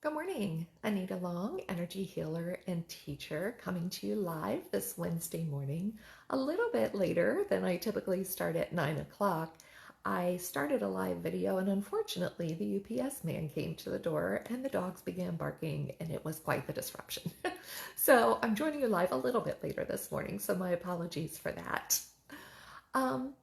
Good morning. Anita Long, energy healer and teacher, coming to you live this Wednesday morning, a little bit later than I typically start at 9 o'clock. I started a live video, and unfortunately, the UPS man came to the door and the dogs began barking, and it was quite the disruption. So I'm joining you live a little bit later this morning, so my apologies for that. Um,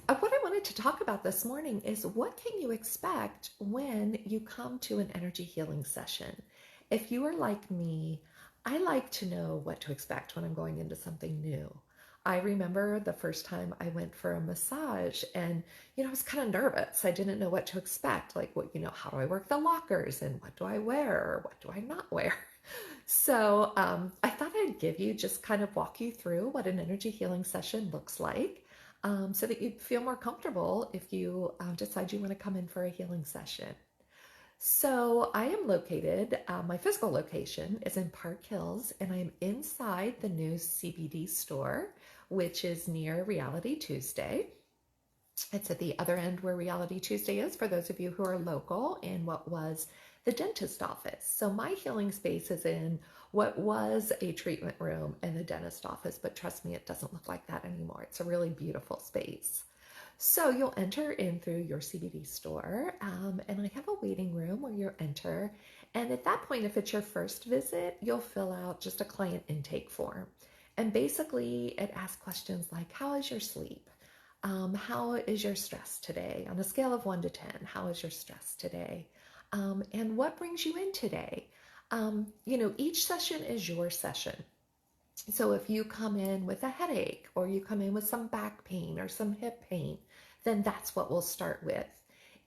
what I wanted to talk about this morning is what can you expect when you come to an energy healing session? If you are like me, I like to know what to expect when I'm going into something new. I remember the first time I went for a massage and, I was kind of nervous. I didn't know what to expect. Like, how do I work the lockers and what do I wear or what do I not wear? So I thought I'd give you just kind of walk you through what an energy healing session looks like so that you feel more comfortable if you decide you want to come in for a healing session. So I am located, my physical location is in Park Hills, and I'm inside the new CBD store, which is near Reality Tuesday. It's at the other end where Reality Tuesday is, for those of you who are local, in what was the dentist office. So my healing space is in what was a treatment room and the dentist office, but trust me, it doesn't look like that anymore. It's a really beautiful space. So you'll enter in through your CBD store, and I have a waiting room where you enter. And at that point, if it's your first visit, you'll fill out just a client intake form. And basically, it asks questions like, how is your sleep? How is your stress today? On a scale of 1 to 10, how is your stress today? And what brings you in today? Each session is your session. So if you come in with a headache or you come in with some back pain or some hip pain, then that's what we'll start with.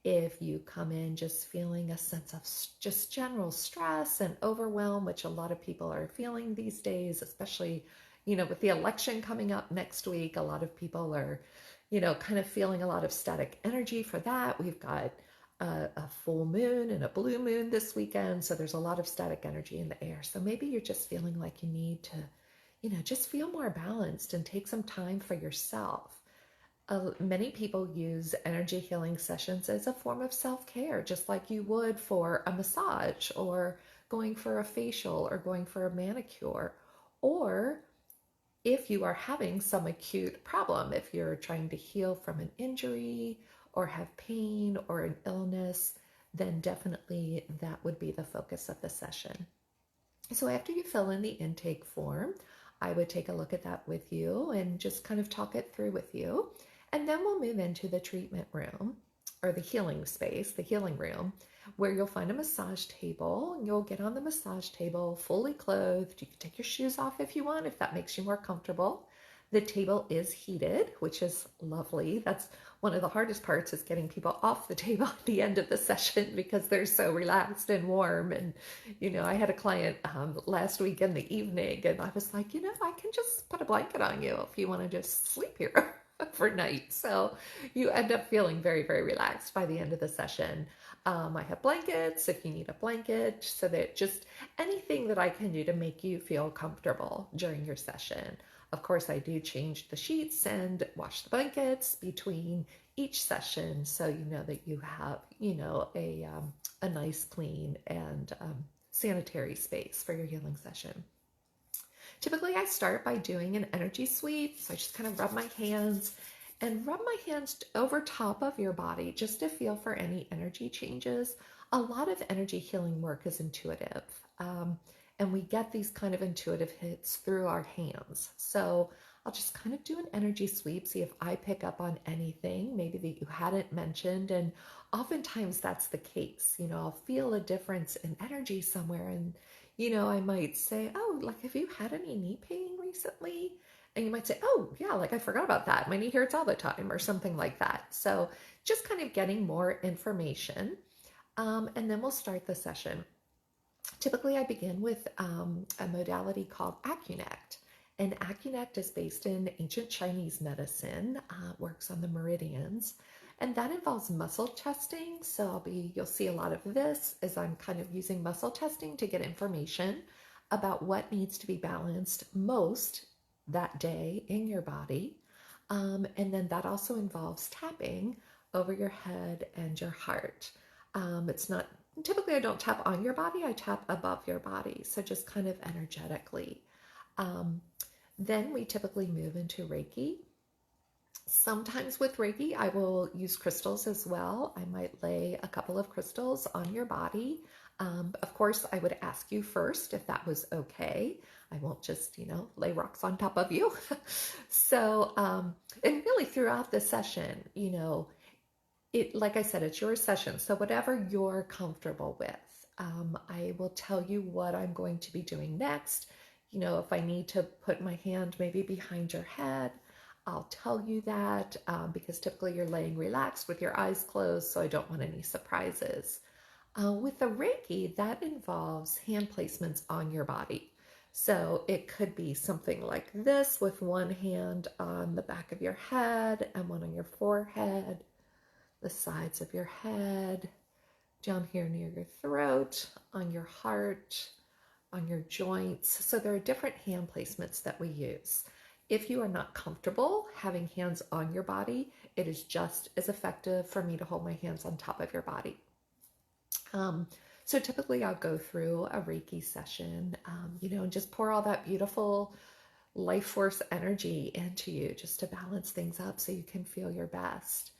If you come in just feeling a sense of just general stress and overwhelm, which a lot of people are feeling these days, especially, with the election coming up next week, a lot of people are, kind of feeling a lot of static energy for that. We've got a full moon and a blue moon this weekend, so there's a lot of static energy in the air. So maybe you're just feeling like you need to just feel more balanced and take some time for yourself. Many people use energy healing sessions as a form of self-care, just like you would for a massage or going for a facial or going for a manicure. Or if you are having some acute problem, if you're trying to heal from an injury or have pain or an illness, then definitely that would be the focus of the session. So after you fill in the intake form, I would take a look at that with you and just kind of talk it through with you. And then we'll move into the treatment room or the healing space, the healing room, where you'll find a massage table. You'll get on the massage table fully clothed. You can take your shoes off if you want, if that makes you more comfortable. The table is heated, which is lovely. That's one of the hardest parts, is getting people off the table at the end of the session because they're so relaxed and warm. And, I had a client last week in the evening, and I was like, I can just put a blanket on you if you want to just sleep here for night. So you end up feeling very, very relaxed by the end of the session. I have blankets if you need a blanket, so that just anything that I can do to make you feel comfortable during your session. Of course, I do change the sheets and wash the blankets between each session, so you know that you have, a nice, clean, and sanitary space for your healing session. Typically, I start by doing an energy sweep. So I just kind of rub my hands over top of your body just to feel for any energy changes. A lot of energy healing work is intuitive. And we get these kind of intuitive hits through our hands. So I'll just kind of do an energy sweep, see if I pick up on anything maybe that you hadn't mentioned. And oftentimes that's the case. I'll feel a difference in energy somewhere, and I might say, oh, like, have you had any knee pain recently? And you might say, oh, yeah, like I forgot about that. My knee hurts all the time, or something like that. So just kind of getting more information. And then we'll start the session. Typically, I begin with a modality called Acunect. And Acunect is based in ancient Chinese medicine, works on the meridians, and that involves muscle testing. So you'll see a lot of this as I'm kind of using muscle testing to get information about what needs to be balanced most that day in your body. And then that also involves tapping over your head and your heart. It's not typically I don't tap on your body, I tap above your body. So just kind of energetically. Um, then we typically move into Reiki. Sometimes with Reiki, I will use crystals as well. I might lay a couple of crystals on your body. Of course, I would ask you first if that was okay. I won't just, lay rocks on top of you. So, and really throughout the session, like I said, it's your session. So whatever you're comfortable with, I will tell you what I'm going to be doing next. If I need to put my hand maybe behind your head, I'll tell you that because typically you're laying relaxed with your eyes closed, so I don't want any surprises. With the Reiki, that involves hand placements on your body. So it could be something like this with one hand on the back of your head and one on your forehead, the sides of your head, down here near your throat, on your heart, on your joints. So there are different hand placements that we use. If you are not comfortable having hands on your body, it is just as effective for me to hold my hands on top of your body. So typically I'll go through a Reiki session, and just pour all that beautiful life force energy into you just to balance things up so you can feel your best.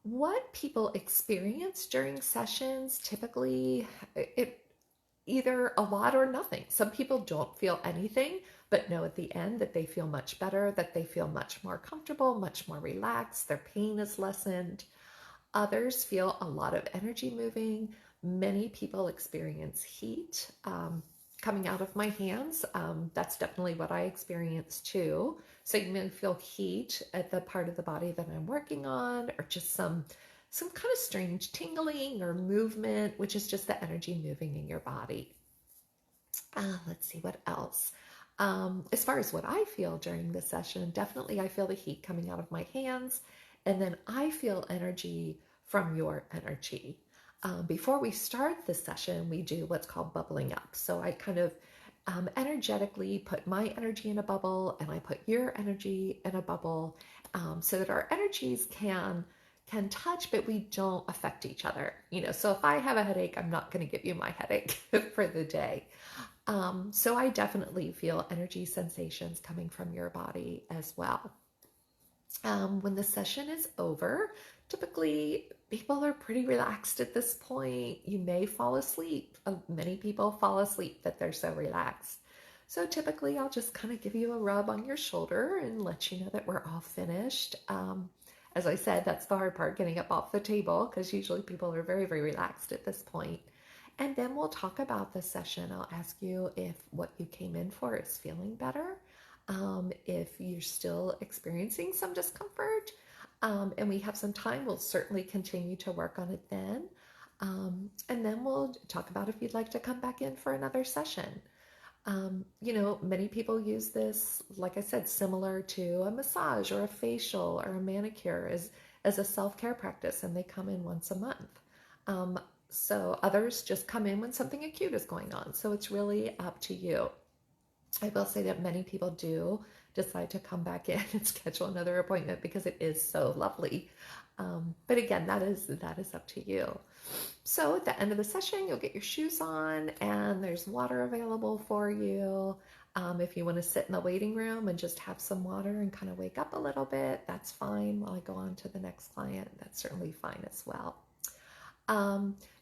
What people experience during sessions, typically it either a lot or nothing. Some people don't feel anything, but know at the end that they feel much better, that they feel much more comfortable, much more relaxed, their pain is lessened. Others feel a lot of energy moving. Many people experience heat coming out of my hands. That's definitely what I experience too. So you may feel heat at the part of the body that I'm working on, or just some kind of strange tingling or movement, which is just the energy moving in your body. Let's see what else. As far as what I feel during the session, definitely I feel the heat coming out of my hands, and then I feel energy from your energy. Before we start the session, we do what's called bubbling up. So I kind of energetically put my energy in a bubble, and I put your energy in a bubble, so that our energies can touch, but we don't affect each other. So if I have a headache, I'm not going to give you my headache for the day. So I definitely feel energy sensations coming from your body as well. When the session is over, typically people are pretty relaxed at this point. You may fall asleep. Many people fall asleep that they're so relaxed. So typically I'll just kind of give you a rub on your shoulder and let you know that we're all finished. As I said, that's the hard part, getting up off the table, because usually people are very, very relaxed at this point. And then we'll talk about the session. I'll ask you if what you came in for is feeling better, if you're still experiencing some discomfort, and we have some time, we'll certainly continue to work on it then. And then we'll talk about if you'd like to come back in for another session. Many people use this, like I said, similar to a massage or a facial or a manicure as a self-care practice, and they come in once a month. So others just come in when something acute is going on. So it's really up to you. I will say that many people do decide to come back in and schedule another appointment because it is so lovely. But again, that is up to you. So at the end of the session, you'll get your shoes on, and there's water available for you. If you want to sit in the waiting room and just have some water and kind of wake up a little bit, that's fine. While I go on to the next client, that's certainly fine as well.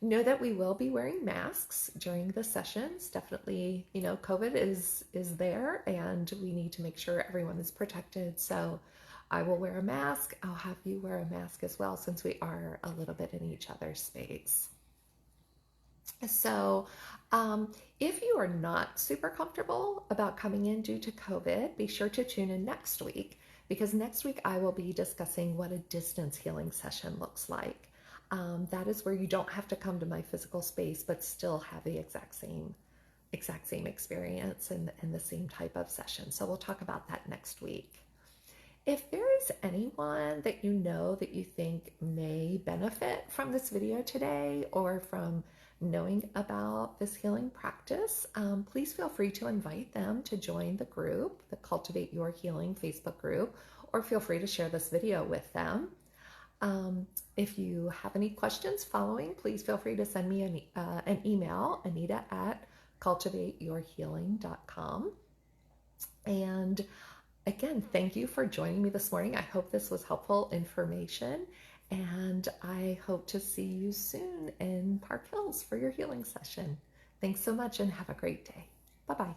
Know that we will be wearing masks during the sessions. Definitely, COVID is there, and we need to make sure everyone is protected. So I will wear a mask. I'll have you wear a mask as well, since we are a little bit in each other's space. So if you are not super comfortable about coming in due to COVID, be sure to tune in next week, because next week I will be discussing what a distance healing session looks like. That is where you don't have to come to my physical space, but still have the exact same experience and the same type of session. So we'll talk about that next week. If there is anyone that that you think may benefit from this video today, or from knowing about this healing practice, please feel free to invite them to join the group, the Cultivate Your Healing Facebook group, or feel free to share this video with them. If you have any questions following, please feel free to send me an email, Anita at cultivateyourhealing.com. And again, thank you for joining me this morning. I hope this was helpful information, and I hope to see you soon in Park Hills for your healing session. Thanks so much and have a great day. Bye-bye.